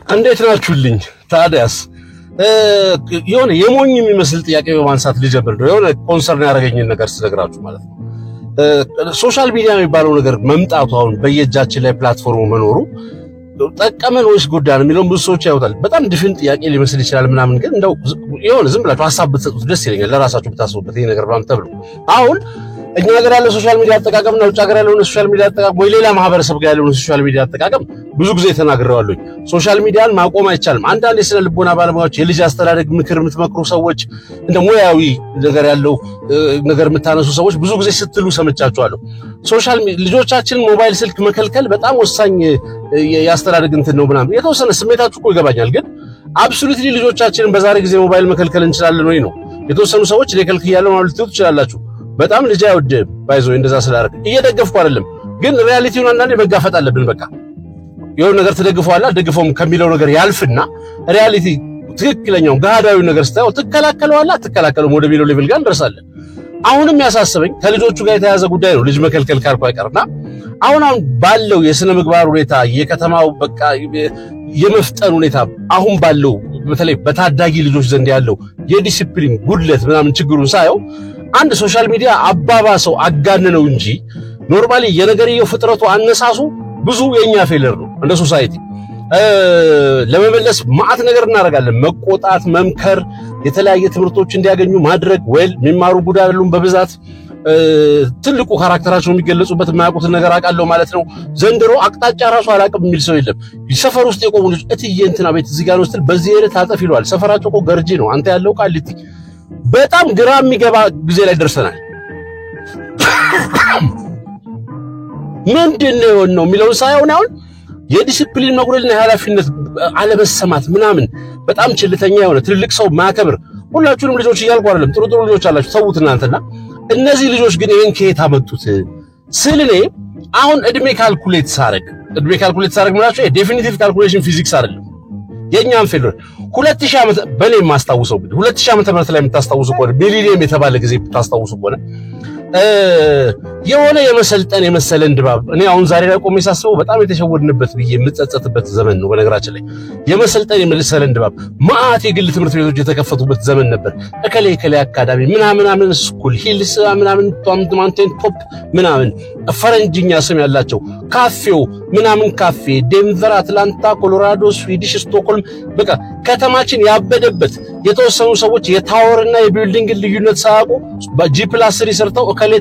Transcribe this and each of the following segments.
እንዴት ናችሁልኝ? ታዲያስ የሆነ የሞኝ የሚመስል ጥያቄ በማንሳት ልጀምር ነው። የሆነ ኮንሰርን ያደረገኝን ነገር ስነግራችሁ ማለት ነው። ሶሻል ሚዲያ የሚባለው ነገር መምጣቱ አሁን በየእጃችን ላይ ፕላትፎርሙ መኖሩ ጠቀመን ወይስ ጎዳን የሚለውን ብዙ ሰዎች ያዩታል። በጣም ድፍን ጥያቄ ሊመስል ይችላል ምናምን፣ ግን እንደው የሆነ ዝም ብላችሁ ሐሳብ ብትሰጡት ደስ ይለኛል። ለራሳችሁ ብታስቡበት ይሄ ነገር ብላም ተብሎ አሁን እኛ ሀገር ያለው ሶሻል ሚዲያ አጠቃቀምና ውጭ ሀገር ያለው ሶሻል ሚዲያ አጠቃቀም ወይ ሌላ ማህበረሰብ ጋር ያለው ሶሻል ሚዲያ አጠቃቀም ብዙ ጊዜ ተናግረዋለሁ። ሶሻል ሚዲያን ማቆም አይቻልም። አንዳንድ የስነ ልቦና ባለሙያዎች፣ የልጅ አስተዳደግ ምክር የምትመክሩ ሰዎች፣ እንደ ሙያዊ ነገር ያለው ነገር የምታነሱ ሰዎች ብዙ ጊዜ ስትሉ ሰምቻችኋለሁ። ሶሻል ልጆቻችንን ሞባይል ስልክ መከልከል በጣም ወሳኝ ያስተዳደግ እንትን ነው ምናምን። የተወሰነ ስሜታችሁ እኮ ይገባኛል፣ ግን አብሶሉትሊ ልጆቻችንን በዛሬ ጊዜ ሞባይል መከልከል እንችላለን ወይ ነው? የተወሰኑ ሰዎች ለከልክያለሁ ማለት ትችላላችሁ። በጣም ልጅ አይወድም ባይዞ እንደዛ ስላደረግ እየደገፍኩ አይደለም፣ ግን ሪያሊቲውን አንዳንዴ መጋፈጥ አለብን። በቃ የሆነ ነገር ተደግፈዋላ ደግፎም ከሚለው ነገር ያልፍና ሪያሊቲ ትክክለኛው ጋዳዊ ነገር ስታየው ትከላከለዋላ ትከላከለው ወደ ሚለው ሌቭል ጋር እንደርሳለን። አሁንም ያሳስበኝ ከልጆቹ ጋር የተያዘ ጉዳይ ነው። ልጅ መከልከል ካልኩ አይቀርና አሁን ባለው የስነ ምግባር ሁኔታ የከተማው በቃ የመፍጠን ሁኔታ አሁን ባለው በተለይ በታዳጊ ልጆች ዘንድ ያለው የዲሲፕሊን ጉድለት ምናምን ችግሩን ሳየው አንድ ሶሻል ሚዲያ አባባሰው አጋነነው እንጂ ኖርማሊ የነገርየው ፍጥረቱ አነሳሱ ብዙ የኛ ፌለር ነው። እንደ ሶሳይቲ ለመመለስ ማአት ነገር እናደርጋለን። መቆጣት፣ መምከር፣ የተለያየ ትምህርቶች እንዲያገኙ ማድረግ ወይል የሚማሩ ጉዳይ አይደሉም በብዛት ትልቁ ካራክተራቸው የሚገለጹበት የማያውቁትን ነገር አውቃለሁ ማለት ነው። ዘንድሮ አቅጣጫ ራሱ አላውቅም የሚል ሰው የለም። ሰፈር ውስጥ የቆሙ ልጅ እትዬ እንትና ቤት እዚህ ጋር ነው ስትል በዚህ ሄደ ታጠፍ ይለዋል። ሰፈራቸው እኮ ገርጂ ነው፣ አንተ ያለው ቃሊቲ። በጣም ግራ የሚገባ ጊዜ ላይ ደርሰናል። ምንድነው ነው የሚለውን ሳይሆን አሁን የዲሲፕሊን መጉደልና የኃላፊነት አለመሰማት ምናምን በጣም ችልተኛ የሆነ ትልልቅ ሰው ማከብር። ሁላችሁንም ልጆች እያልኩ አይደለም፣ ጥሩ ጥሩ ልጆች አላችሁ ተውት እናንተና። እነዚህ ልጆች ግን ይሄን ከየት አመጡት ስልኔ አሁን እድሜ ካልኩሌት ሳረግ ምናቸው የዴፊኒቲቭ ካልኩሌሽን ፊዚክስ አይደለም የኛም ፌለር 2000 ዓመት በኔ ማስተዋውሰው 2000 ዓመት ምህረት ላይ የምታስተዋውሱ ከሆነ ሚሊኒየም የተባለ ጊዜ የምታስተዋውሱ ከሆነ የሆነ የመሰልጠን የመሰለን ድባብ እኔ አሁን ዛሬ ላይ ቆሜ ሳስበው በጣም የተሸወድንበት ብዬ የምጸጸትበት ዘመን ነው። በነገራችን ላይ የመሰልጠን የመሰለን ድባብ ማአት የግል ትምህርት ቤቶች የተከፈቱበት ዘመን ነበር። እከሌ አካዳሚ ምናምን ስኩል ሂልስ ምናምን ማውንቴን ቶፕ ምናምን ፈረንጅኛ ስም ያላቸው ካፌው ምናምን ካፌ ዴንቨር፣ አትላንታ፣ ኮሎራዶ፣ ስዊዲሽ ስቶክሆልም በቃ ከተማችን ያበደበት የተወሰኑ ሰዎች የታወርና የቢልዲንግ ልዩነት ሳያውቁ በጂ+3 ሰርተው እከሌ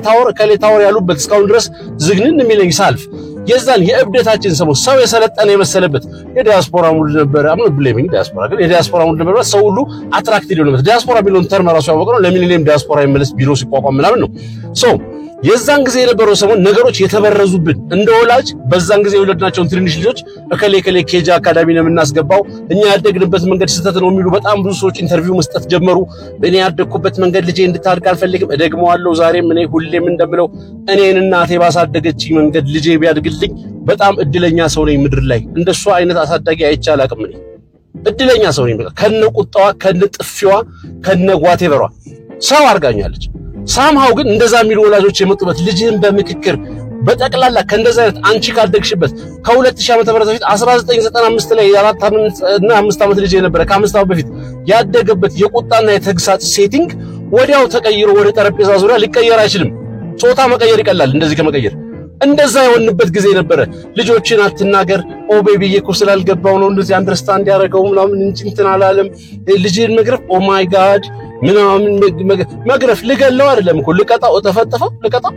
ታወር ያሉበት እስካሁን ድረስ ዝግንን የሚለኝ ሳልፍ የዛን የእብደታችን ሰው የሰለጠነ የመሰለበት የዲያስፖራ ሙድ ነበር። አሁን ብሌሚንግ ዲያስፖራ ግን የዲያስፖራ ሙድ ነበር። ሰው ሁሉ አትራክቲቭ የሆነበት ዲያስፖራ ቢሎን ተርም ራሱ ያወቀው ነው። ለሚሊኒየም ዲያስፖራ ይመለስ ቢሮ ሲቋቋም ምናምን ነው። የዛን ጊዜ የነበረው ሰሞን ነገሮች የተበረዙብን እንደ ወላጅ በዛን ጊዜ የወለድናቸውን ትንንሽ ልጆች እከሌ ኬጂ አካዳሚ ነው የምናስገባው እኛ ያደግንበት መንገድ ስህተት ነው የሚሉ በጣም ብዙ ሰዎች ኢንተርቪው መስጠት ጀመሩ። እኔ ያደግኩበት መንገድ ልጄ እንድታድግ አልፈልግም፣ እደግመዋለሁ። ዛሬም እኔ ሁሌም እንደምለው እኔን እናቴ ባሳደገች መንገድ ልጄ ቢያድግልኝ በጣም እድለኛ ሰው ነኝ። ምድር ላይ እንደሷ አይነት አሳዳጊ አይቼ አላውቅም። እኔ እድለኛ ሰው ነኝ። በቃ ከነ ቁጣዋ ከነ ጥፊዋ ከነ ጓቴበሯ ሰው አርጋኛለች። ሳምሃው ግን እንደዛ የሚሉ ወላጆች የመጡበት ልጅህን በምክክር በጠቅላላ ከእንደዛ አይነት አንቺ ካደግሽበት ከ2000 ዓመተ ምህረት በፊት 1995 ላይ የ4 እና 5 ዓመት ልጅ የነበረ ከ5 ዓመት በፊት ያደገበት የቁጣና የተግሳጽ ሴቲንግ ወዲያው ተቀይሮ ወደ ጠረጴዛ ዙሪያ ሊቀየር አይችልም። ጾታ መቀየር ይቀላል እንደዚህ ከመቀየር። እንደዛ የሆንበት ጊዜ ነበረ። ልጆችን አትናገር ቤቢዬ እኮ ስላልገባው ነው እንደዚህ አንደርስታንድ ያደረገው ምናምን እንትን አላለም። ልጅን መግረፍ ኦ ማይ ጋድ ምናምን መግረፍ ልገለው አይደለም እኮ ልቀጣው ተፈጠፈው ልቀጣው።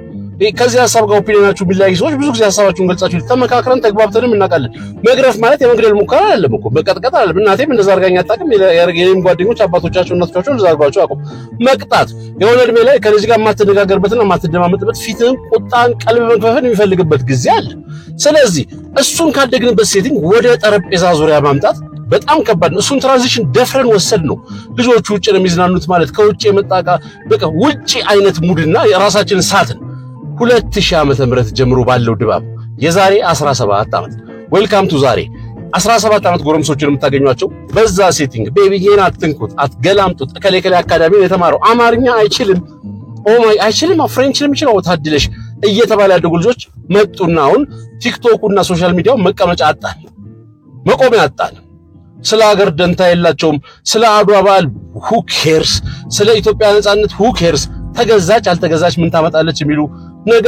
ከዚህ ሐሳብ ጋር ኦፒኒየናችሁ ቢለያይ ሰዎች ብዙ ጊዜ ሐሳባችሁን ገልጻችሁ ተመካክረን ተግባብተንም እናውቃለን። መግረፍ ማለት የመግደል ሙከራ አይደለም እኮ በቀጥቀጥ አይደለም። እናቴም እንደዛ አርጋኛ አጣቅም የኔም ጓደኞች አባቶቻቸው እናቶቻቸው እንደዛ አርጓቸው አቆም መቅጣት የሆነ እድሜ ላይ ከልጅ ጋር ማትነጋገርበትና ማትደማመጥበት ፊትን ቁጣን ቀልብ መክፈፍን የሚፈልግበት ጊዜ አለ። ስለዚህ እሱን ካደግንበት ሴቲንግ ወደ ጠረጴዛ ዙሪያ ማምጣት በጣም ከባድ ነው። እሱን ትራንዚሽን ደፍረን ወሰድ ነው። ልጆቹ ውጭ ነው የሚዝናኑት ማለት ከውጭ የመጣቃ በቃ ውጪ አይነት ሙድና የራሳችንን ሳትን 2000 ዓመተ ምህረት ጀምሮ ባለው ድባብ የዛሬ 17 ዓመት ዌልካም ቱ ዛሬ 17 ዓመት ጎረምሶችን የምታገኙአቸው በዛ ሴቲንግ ቤቢዬን አትንኩት አትገላምጡት እከሌ አካዳሚ የተማረው አማርኛ አይችልም አይችልም ፍሬንችንም ይችላል ታድለሽ እየተባለ ያደጉ ልጆች መጡና አሁን ቲክቶኩና ሶሻል ሚዲያው መቀመጫ አጣን መቆሚያ አጣን። ስለ ሀገር ደንታ የላቸውም። ስለ አድዋ በዓል who cares? ስለ ኢትዮጵያ ነጻነት who cares? ተገዛች አልተገዛች ምን ታመጣለች የሚሉ ነገ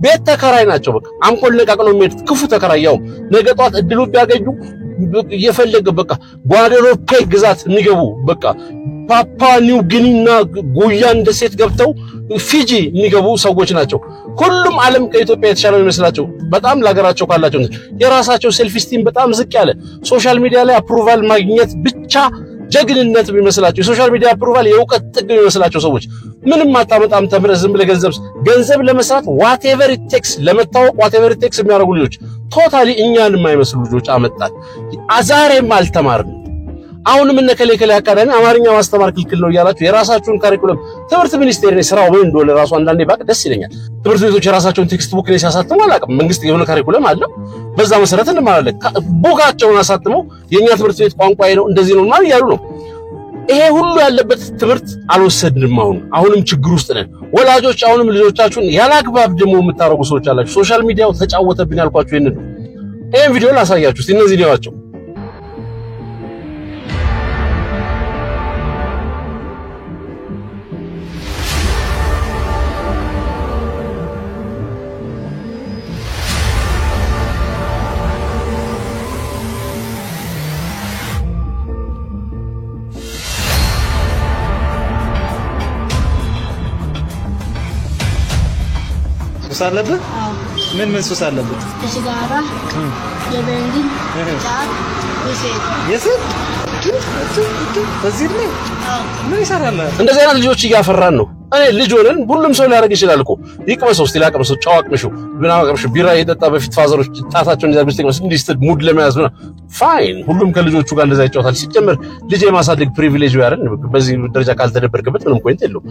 ቤት ተከራይ ናቸው። በቃ አምፖል ነቃቅለው የሚሄዱት ክፉ ተከራያው ነገ ጧት እድሉ ቢያገኙ የፈለገ በቃ ጓደሎፔ ግዛት የሚገቡ በቃ ፓፓ ኒው ጊኒና ጎያን ደሴት ገብተው ፊጂ የሚገቡ ሰዎች ናቸው። ሁሉም ዓለም ከኢትዮጵያ የተሻለው ይመስላቸው በጣም ለሀገራቸው ካላቸው የራሳቸው ሴልፍ ስቲም በጣም ዝቅ ያለ ሶሻል ሚዲያ ላይ አፕሩቫል ማግኘት ብቻ ጀግንነት የሚመስላቸው ሶሻል ሚዲያ አፕሩቫል የውቀት ጥግ የሚመስላቸው ሰዎች ምንም አታመጣም ተምረህ ዝም ብለህ ገንዘብ ለመስራት whatever it takes ለመታወቅ whatever it takes የሚያደርጉ ልጆች ቶታሊ እኛን የማይመስሉ ልጆች አመጣን። አዛሬም አልተማርንም። አሁንም እነከለከለ አካዳሚ አማርኛ ማስተማር ክልክል ነው ይያላችሁ የራሳችሁን ካሪኩለም ትምህርት ሚኒስቴር ነው ስራው ምን እንደሆነ ራሱ አንዳንዴ ባቅ ደስ ይለኛል። ትምህርት ቤቶች የራሳቸውን ቴክስት ቡክ ላይ ሲያሳትሙ አላውቅም። መንግስት የሆነ ካሪኩለም አለው በዛ መሰረት እንማራለን። ቡካቸውን አሳትመው የኛ ትምህርት ቤት ቋንቋዬ ነው እንደዚህ ነው ማለት ያሉ ነው። ይሄ ሁሉ ያለበት ትምህርት አልወሰድንም። አሁንም ችግር ውስጥ ነን። ወላጆች አሁንም ልጆቻችሁን ያላግባብ ደሞ የምታረጉ ሰዎች አላችሁ። ሶሻል ሚዲያው ተጫወተብኝ ያልኳችሁ ይሄን ቪዲዮ ላሳያችሁ እስቲ እነዚህ ሊዋቸው ሱስ አለበት? ምን ሱስ አለበት? ሲጋራ፣ የቤንዚን፣ ጫት፣ የሴት በዚህ ነው ምን ይሰራል? እንደዚህ አይነት ልጆች እያፈራን ነው። እኔ ልጅ ሆነን ሁሉም ሰው ሊያደርግ ይችላል እኮ ይቅመሰው እስቲ ላቅመሰው ጫዋቅምሹ ብናቀምሹ ቢራ የጠጣ በፊት ፋዘሮች ጣታቸውን ይዛል በስተቀር እንዲስተድ ሙድ ለመያዝ ነው ፋይን። ሁሉም ከልጆቹ ጋር እንደዛ ይጫወታል። ሲጀመር ልጅ የማሳደግ ፕሪቪሌጅ ያረን በዚህ ደረጃ ካልተደበርከበት ምንም ፖይንት የለውም።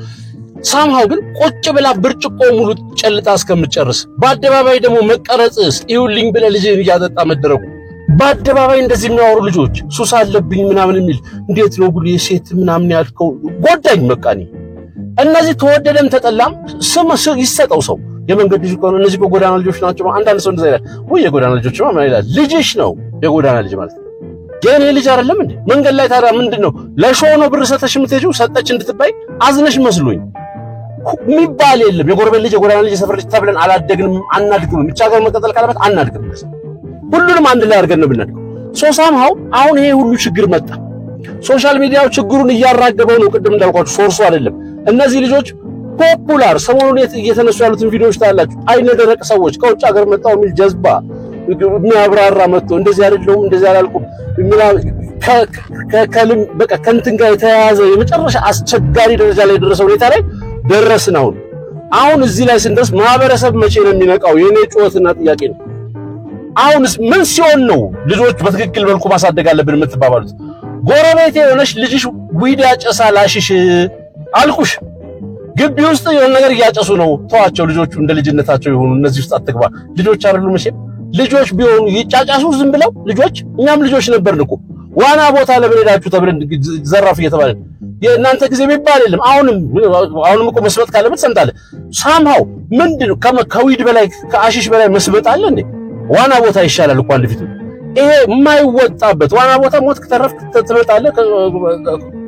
ሳምሃው ግን ቁጭ ብላ ብርጭቆ ሙሉ ጨልጣ እስከምትጨርስ በአደባባይ ደግሞ መቀረጽስ ይሁንልኝ ብለ ልጅ እያጠጣ መደረጉ በአደባባይ እንደዚህ የሚያወሩ ልጆች ሱስ አለብኝ ምናምን የሚል እንዴት ነው ጉድ የሴት ምናምን ያልከው ጎዳኝ መቃኒ። እነዚህ ተወደደም ተጠላም ስም ይሰጠው ሰው የመንገድ ልጅ ቆነ እነዚህ በጎዳና ልጆች ናቸው። አንዳንድ ሰው እንደዛ ይላል ወይ የጎዳና ልጆች ነው ማለት ይላል። ልጅሽ ነው የጎዳና ልጅ ማለት የኔ ልጅ አይደለም እንዴ? መንገድ ላይ ታዲያ ምንድነው ለሾው ነው ብር ሰተሽ የምትሄጂው? ሰጠች እንድትባይ አዝነሽ መስሎኝ ሚባል የለም። የጎረቤት ልጅ የጎዳና ልጅ የሰፈር ልጅ ተብለን አላደግንም አናድግም። ብቻ ጋር መቀጠል ካለበት አናድግም። ሁሉንም አንድ ላይ አድርገን ነው ብናድገው። ሳምሃው አሁን ይሄ ሁሉ ችግር መጣ። ሶሻል ሚዲያው ችግሩን እያራገበው ነው። ቅድም እንዳልኳችሁ ሶርሱ አይደለም። እነዚህ ልጆች ፖፑላር ሰሞኑን እየተነሱ ያሉትን ቪዲዮዎች ታያላችሁ። አይነ ደረቅ ሰዎች ከውጭ ሀገር መጣው የሚል ጀዝባ የሚያብራራ መጥቶ እንደዚህ አይደለም እንደዚህ አላልኩም ከከልም በቃ ከንትን ጋር የተያያዘ የመጨረሻ አስቸጋሪ ደረጃ ላይ ደረሰው ሁኔታ ላይ ደረስን። አሁን እዚህ ላይ ስንደርስ ማህበረሰብ መቼ ነው የሚነቃው? የኔ ጩኸትና ጥያቄ ነው። አሁንስ ምን ሲሆን ነው ልጆች በትክክል መልኩ ማሳደግ አለብን የምትባባሉት? ጎረቤቴ ሆነሽ ልጅሽ ዊድ ያጨሳል አሽሽ አልኩሽ። ግቢ ውስጥ የሆነ ነገር እያጨሱ ነው። ተዋቸው ልጆቹ እንደ ልጅነታቸው ይሆኑ። እነዚህ ውስጥ አትግባ። ልጆች አይደሉም መቼም። ልጆች ቢሆኑ ይጫጫሱ ዝም ብለው ልጆች። እኛም ልጆች ነበርን እኮ ዋና ቦታ ለምን ሄዳችሁ ተብለን ዘራፍ እየተባለን የእናንተ ጊዜ የሚባል የለም። አሁንም እኮ መስመጥ ካለበት ሰምታለህ። ሳምሃው ምንድነው ከዊድ በላይ ከአሽሽ በላይ መስመጥ አለ እንዴ? ዋና ቦታ ይሻላል እኮ አንድ ፊት ይሄ የማይወጣበት ዋና ቦታ ሞት ከተረፍክ ትመጣለህ።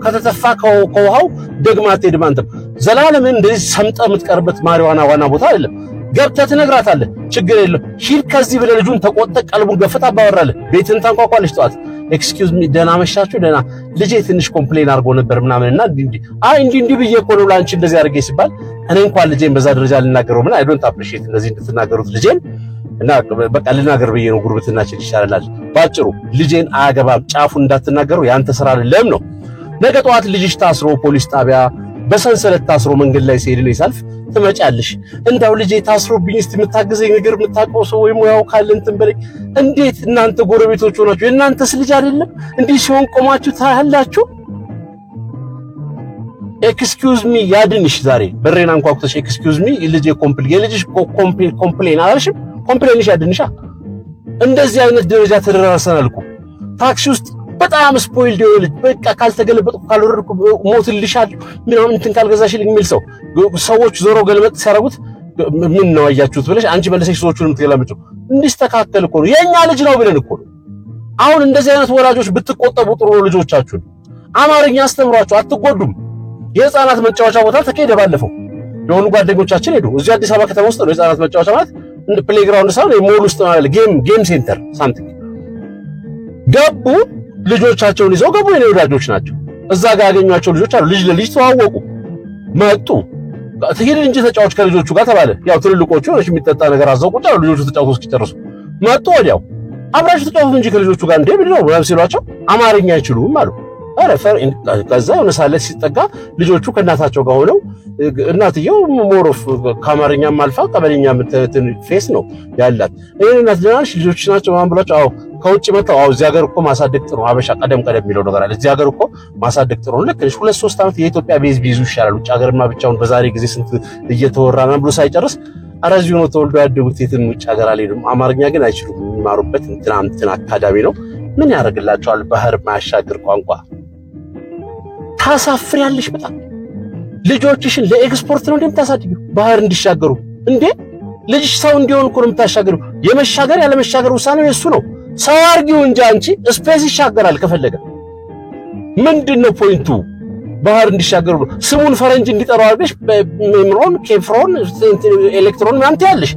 ከተተፋ ከውሃው ደግማ አትሄድም። አንተም ዘላለም እንደዚህ ሰምጠህ የምትቀርበት ማሪዋና ዋና ቦታ አይደለም። ገብተህ ትነግራታለህ። ችግር የለም ሂድ ከዚህ ብለህ ልጁን ተቆጥተህ ቀልቡን ገፍታ ባወራለህ። ቤትን ታንኳኳለች። ጠዋት ኤክስኪውዝ ሚ ደህና መሻችሁ ደህና ልጄ ትንሽ ኮምፕሌን አድርጎ ነበር ምናምንና እንዲህ ብዬ እኮ ነው ላንቺ እንደዚህ አድርጌ ሲባል እኔ እንኳን ልጄን በዛ ደረጃ ልናገረው ምን አይ ዶንት አፕሪሺየት እንደዚህ እንድትናገሩት ልጄን እና በቃ ልናገር ብዬ ነው። ጉርብትናችን ይሻላል። ባጭሩ ልጄን አያገባም ጫፉን እንዳትናገሩ ያንተ ስራ አይደለም ነው። ነገ ጠዋት ልጅሽ ታስሮ ፖሊስ ጣቢያ በሰንሰለት ታስሮ መንገድ ላይ ሲሄድ ነው ይሳልፍ ትመጫለሽ። እንዳው ልጄ ታስሮብኝ እስቲ የምታገዘኝ ነገር የምታውቀው ሰው ወይ ሙያው ካለ እንትን በለኝ። እንዴት እናንተ ጎረቤቶች ሆናችሁ የእናንተስ ልጅ አይደለም እንዲህ ሲሆን ቆማችሁ ታያላችሁ? ኤክስኪውዝ ሚ ያድንሽ። ዛሬ በሬና አንኳኩተሽ ኤክስኪውዝ ሚ ልጄ የልጅሽ ኮምፕሌን አላልሽም? ኮምፕሌንሽ ያድንሻ። እንደዚህ አይነት ደረጃ ተደራርሰናል እኮ ታክሲ ውስጥ በጣም ስፖይልድ የሆነ ልጅ በቃ ካልተገለበጥኩ ካልወረድኩ ሞትልሻል ምናምን እንትን ካልገዛሽልኝ የሚል ሰው ሰዎች ዞሮ ገልበጥ ሲያረጉት ምን ነው አያችሁት ብለሽ አንቺ መለሰሽ ሰዎቹን የምትገላምጪው እንዲስተካከል እኮ ነው። የኛ ልጅ ነው ብለን እኮ ነው አሁን እንደዚህ አይነት ወላጆች ብትቆጠቡ ጥሩ ልጆቻችሁን አማርኛ አስተምሯቸው አትጎዱም። የህፃናት መጫወቻ ቦታ ተከሄደ ባለፈው የሆኑ ጓደኞቻችን ሄዱ። እዚህ አዲስ አበባ ከተማ ውስጥ ነው የህፃናት መጫወቻ ማለት እንደ ፕሌግራውንድ ሳይሆን የሞል ውስጥ ነው ያለ ጌም ሴንተር ሳምቲንግ ገቡ። ልጆቻቸውን ይዘው ገቡ። የኔ ወዳጆች ናቸው። እዛ ጋር ያገኟቸው ልጆች አሉ። ልጅ ለልጅ ተዋወቁ መጡ። ትሄድ እንጂ ተጫዋች ከልጆቹ ጋር ተባለ። ያው ትልልቆቹ ነው የሚጠጣ ነገር አዘው ቁጭ አሉ። ልጆቹ ተጫውተው እስኪጨርሱ መጡ። ወዲያው አብራችሁ ተጫወቱ እንጂ ከልጆቹ ጋር እንደ ምንድን ነው ምናምን ሲሏቸው አማርኛ አይችሉም አሉ። አረፈር ከዛ የሆነ ሳለት ሲጠጋ ልጆቹ ከእናታቸው ጋር ሆነው እናትየው ሞሮፍ ከአማርኛም አልፋ ቀበሌኛ ምትትን ፌስ ነው ያላት። ይሄን እናት ደናሽ ልጆች ናቸው ማን ብላችሁ አው ከውጭ መጣው እዚህ ሀገር እኮ ማሳደግ ጥሩ አበሻ ቀደም የሚለው ነገር አለ። እዚህ ሀገር እኮ ማሳደግ ጥሩ ልክ 2-3 ዓመት የኢትዮጵያ ቤዝ ቢይዙ ይሻላል። ውጭ ሀገርማ ብቻውን በዛሬ ጊዜ ስንት እየተወራና ብሎ ሳይጨርስ አራዚው ነው ተወልዶ ያደጉት የትን ውጭ ሀገር አልሄዱም። አማርኛ ግን አይችሉም። የሚማሩበት እንትን አካዳሚ ነው። ምን ያደርግላቸዋል? ባህር ማያሻግር ቋንቋ ታሳፍሪያለሽ በጣም ልጆችሽን ለኤክስፖርት ነው እንደምታሳድጊው ባህር እንዲሻገሩ እንዴ? ልጅሽ ሰው እንዲሆን እኮ ነው የምታሻገረው። የመሻገር ያለ መሻገር ውሳኔው የሱ ነው። ሰው አርጊው እንጂ አንቺ ስፔስ ይሻገራል ከፈለገ። ምንድነው ፖይንቱ? ባህር እንዲሻገሩ ስሙን ፈረንጅ እንዲጠራው አድርገሽ ሜምሮን ኬፍሮን ኤሌክትሮን ምናምን ትያለሽ።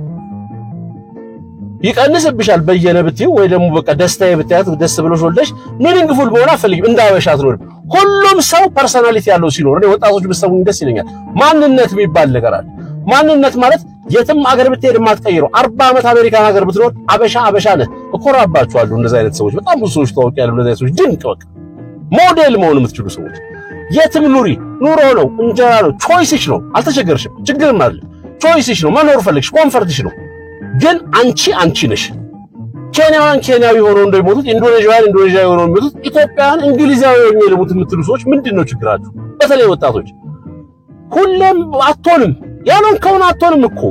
ይቀንስብሻል በየነብቲው ወይ ደግሞ በቃ ደስታዬ ብታያት ደስ ብሎሽ ወልደሽ ሚኒንግፉል መሆን አፈልግም። እንዳበሻት ነው። ሁሉም ሰው ፐርሰናሊቲ ያለው ሲኖር ነው። ወጣቶች ብትሰሙኝ ደስ ይለኛል። ማንነት የሚባል ነገር አለ። ማንነት ማለት የትም አገር ብትሄድ የማትቀይረው 40 ዓመት አሜሪካን ሀገር ብትኖር አበሻ ነህ። እኮራባችኋለሁ። እንደዛ አይነት ሰዎች በጣም ብዙ ሰዎች ታውቂያለሁ። እንደዛ አይነት ሰዎች ድንቅ በቃ ሞዴል መሆን የምትችሉ ሰዎች የትም ኑሪ። ኑሮ ነው፣ እንጀራ ነው፣ ቾይስሽ ነው። አልተቸገርሽም። ችግርም አይደለም። ቾይስሽ ነው። መኖር ፈልግሽ ኮምፈርትሽ ነው። ግን አንቺ ነሽ። ኬንያዊ ሆነው እንደሚሞቱት ኢንዶኔዥያዊ ሆነው እንደሚሞቱት ኢትዮጵያውያን እንግሊዛዊ ሆነው የሞቱት የምትሉ ሰዎች ምንድነው ችግራችሁ? በተለይ ወጣቶች ሁሌም አትሆንም ያሉን ከሆነ አትሆንም እኮ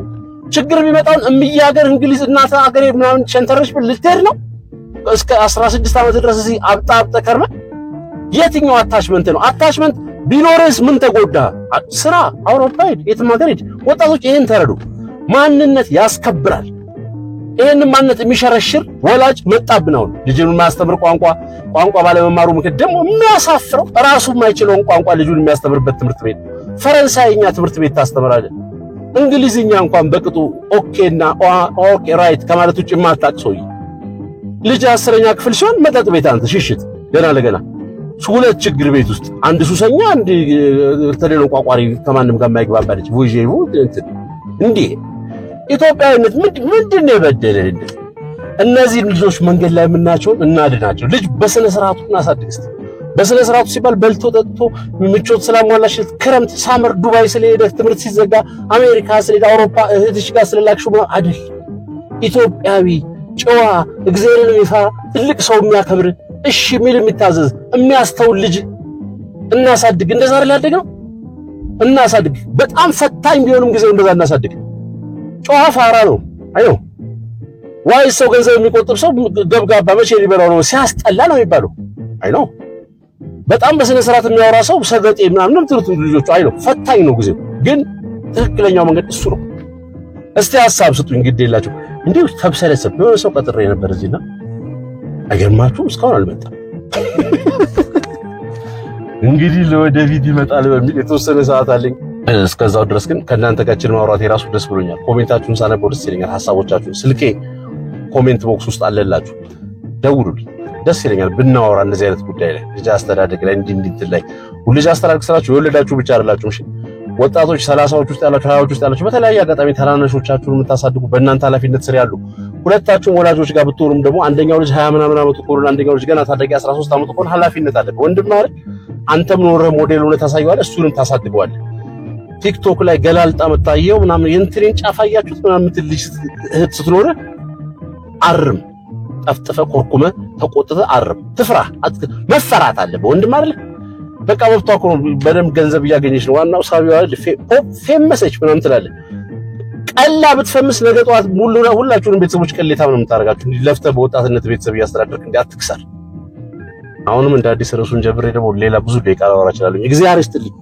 ችግር ቢመጣውን እምያገር እንግሊዝ እናት ሀገሬ ምናምን ሸንተረሽ ልትሄድ ነው እስከ 16 ዓመት ድረስ እዚህ አብጣ ከርመ። የትኛው አታችመንት ነው? አታችመንት ቢኖርስ ምን ተጎዳ? ስራ አውሮፓ ሄድ የትም ሀገር ሄድ። ወጣቶች ይሄን ተረዱ። ማንነት ያስከብራል። ይሄን ማንነት የሚሸረሽር ወላጅ መጣብን። አሁን ልጅን ማስተምር ቋንቋ ባለመማሩ ምክንያት ደግሞ የሚያሳፍረው ራሱ የማይችለውን ቋንቋ ልጁን የሚያስተምርበት ትምህርት ቤት ፈረንሳይኛ ትምህርት ቤት ታስተምራለህ። እንግሊዝኛ እንኳን በቅጡ ኦኬና ኦኬ ራይት ከማለት ውጭ የማታውቅ ሰውዬ ልጅ 10ኛ ክፍል ሲሆን መጠጥ ቤት አንተ ሽሽት ገና ለገና ሁለት ችግር ቤት ውስጥ አንድ ሱሰኛ አንድ ተደለው ቋቋሪ ከማንም ጋር የማይግባባ ልጅ ወይጄው እንዴ! ኢትዮጵያዊነት ምንድን ነው የበደለን? እነዚህ ልጆች መንገድ ላይ የምናቸው እናድናቸው። ልጅ በስነ ስርዓቱ እናሳድግ። እስቲ በስነ ስርዓቱ ሲባል በልቶ ጠጥቶ ምቾት ስላሟላሽ ክረምት ሳመር ዱባይ ስለሄደ ትምህርት ሲዘጋ አሜሪካ ስለሄደ አውሮፓ እህትሽ ጋር ስለላክሽው አይደል? ኢትዮጵያዊ ጨዋ እግዚአብሔርን የሚፈራ ትልቅ ሰው የሚያከብር እሺ የሚል የሚታዘዝ የሚያስተውል ልጅ እናሳድግ። እንደዛ አይደል ያደገው? እናሳድግ። በጣም ፈታኝ ቢሆንም ጊዜው እንደዛ እናሳድግ። ጨዋ ፋራ ነው አይኖ ዋይ ሰው ገንዘብ የሚቆጥብ ሰው ገብጋባ መቼ ሊበላው ነው ሲያስጠላ ነው የሚባለው። አይኖ በጣም በስነ ስርዓት የሚያወራ ሰው ሰገጤ ምናምን ትርቱ ልጆቹ አይኖ ፈታኝ ነው ጊዜው። ግን ትክክለኛው መንገድ እሱ ነው። እስቲ ሐሳብ ስጡኝ። ግድ የላችሁ እንዴው ተብሰለሰብ የሆነ ሰው ቀጥሬ ነበር እዚህና አይገርማችሁም? እስካሁን አልመጣም። እንግዲህ ለወደፊት ይመጣል በሚል የተወሰነ ሰዓት አለኝ። እስከዛው ድረስ ግን ከእናንተ ጋር ችል ማውራት የራሱ ደስ ብሎኛል። ኮሜንታችሁን ሳነበው ደስ ይለኛል። ሐሳቦቻችሁን ስልኬ ኮሜንት ቦክስ ውስጥ አለላችሁ፣ ደውሉልኝ። ደስ ይለኛል ብናወራ እንደዚህ አይነት ጉዳይ ላይ ልጅ አስተዳደግ ላይ እንዲህ ላይ ልጅ አስተዳደግ ስራችሁ የወለዳችሁ ብቻ አይደላችሁም። እሺ ወጣቶች 30ዎች ውስጥ ያላችሁ 20ዎች ውስጥ ያላችሁ በተለያየ አጋጣሚ ታናናሾቻችሁን የምታሳድጉ በእናንተ ኃላፊነት ስር ያሉ ሁለታችሁም ወላጆች ጋር ብትሆኑም ደግሞ አንደኛው ልጅ 20 ምናምን ዓመቱ ከሆነ አንደኛው ልጅ ገና ታዳጊ 13 ዓመቱ ከሆነ ኃላፊነት አለበት። ወንድም ነው አይደል? አንተም ኖረህ ሞዴል ሆነህ ታሳየዋለህ፣ እሱንም ታሳድገዋለህ። ቲክቶክ ላይ ገላልጣ መታየው ምናምን የእንትሬን ጫፋያችሁት ምናምን ልጅ እህት ስትኖር አርም ጠፍጥፈ ኮርኩመ ተቆጥተ አርም ትፍራ መፈራት አለበት። ወንድም አይደል? በቃ ወጥቷ እኮ በደንብ ገንዘብ እያገኘች ነው። ዋናው ሳቢው አይደል? ፌመሰች ምናምን ትላለህ። ቀላ ብትፈምስ ነገ ጧት ሁላችሁንም ቤተሰቦች ቀሌታ ምናምን ታረጋችሁ። ለፍተህ በወጣትነት ቤተሰብ እያስተዳደርክ እንዴ አትክሰር። አሁንም እንደ አዲስ ርዕሱን ጀብሬ ደግሞ ሌላ ብዙ ደቂቃ ላወራ እችላለሁ። እግዚአብሔር ይስጥልኝ።